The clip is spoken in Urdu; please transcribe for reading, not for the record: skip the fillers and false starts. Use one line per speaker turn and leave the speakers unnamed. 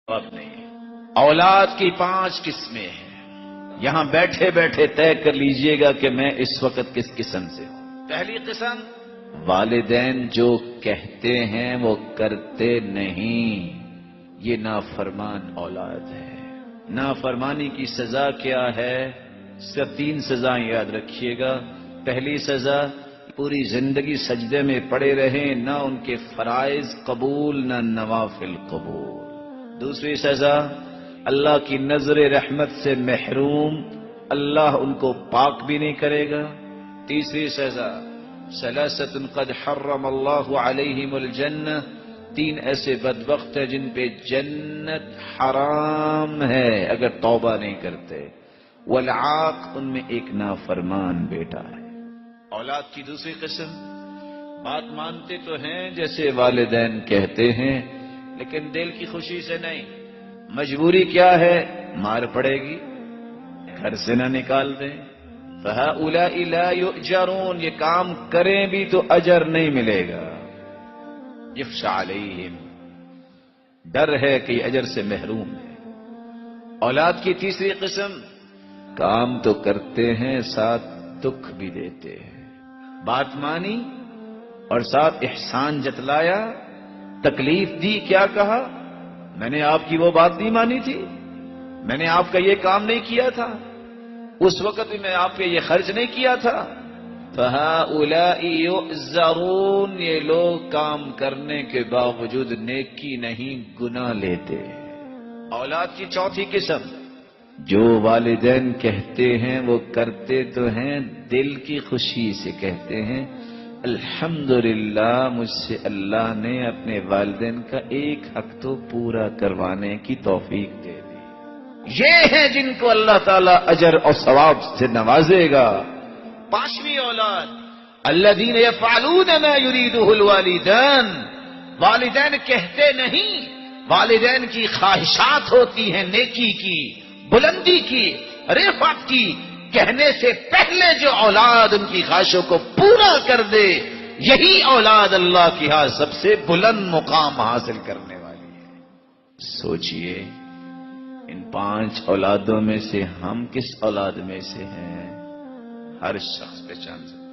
اب نہیں۔ اولاد کی 5 قسمیں ہیں۔ یہاں بیٹھے بیٹھے طے کر لیجئے گا کہ میں اس وقت کس قسم سے ہوں۔ پہلی قسم، والدین جو کہتے ہیں وہ کرتے نہیں، یہ نافرمان اولاد ہے۔ نافرمانی کی سزا کیا ہے؟ صرف 3 سزائیں یاد رکھیے گا۔ پہلی سزا، پوری زندگی سجدے میں پڑے رہیں، نہ ان کے فرائض قبول نہ نوافل قبول۔ دوسری سزا، اللہ کی نظر رحمت سے محروم، اللہ ان کو پاک بھی نہیں کرے گا۔ تیسری سزا، ثلاثۃ قد حرم اللہ علیہم الجنہ، 3 ایسے بدبخت ہیں جن پہ جنت حرام ہے اگر توبہ نہیں کرتے۔ والعاق، ان میں ایک نافرمان بیٹا ہے۔ اولاد کی دوسری قسم، بات مانتے تو ہیں جیسے والدین کہتے ہیں، لیکن دل کی خوشی سے نہیں۔ مجبوری کیا ہے؟ مار پڑے گی، گھر سے نہ نکال دیں۔ فَهَؤُلَاءِ لَا يُؤْجَرُونَ، یہ کام کریں بھی تو اجر نہیں ملے گا۔ يَخْشَىٰ عَلَيْهِمْ، ڈر ہے کہ یہ اجر سے محروم ہے۔ اولاد کی تیسری قسم، کام تو کرتے ہیں ساتھ دکھ بھی دیتے ہیں۔ بات مانی اور ساتھ احسان جتلایا، تکلیف دی، کیا کہا؟ میں نے آپ کی وہ بات نہیں مانی تھی، میں نے آپ کا یہ کام نہیں کیا تھا، اس وقت بھی میں آپ پہ یہ خرچ نہیں کیا تھا۔ فَهَؤُلَاءِ يُعْذَرُونَ، یہ لوگ کام کرنے کے باوجود نیکی نہیں گناہ لیتے۔ اولاد کی چوتھی قسم، جو والدین کہتے ہیں وہ کرتے تو ہیں، دل کی خوشی سے کہتے ہیں الحمدللہ مجھ سے اللہ نے اپنے والدین کا ایک حق تو پورا کروانے کی توفیق دے دی۔ یہ ہیں جن کو اللہ تعالیٰ اجر اور ثواب سے نوازے گا۔ 5ویں اولاد، الذین یفعلون ما یریدہ الوالدین، والدین کہتے نہیں، والدین کی خواہشات ہوتی ہیں نیکی کی، بلندی کی، رفعت کی۔ کہنے سے پہلے جو اولاد ان کی خواہشوں کو پورا کر دے، یہی اولاد اللہ کی ہاں سب سے بلند مقام حاصل کرنے والی ہے۔ سوچئے ان 5 اولادوں میں سے ہم کس اولاد میں سے ہیں؟ ہر شخص پہچان سکتا ہے۔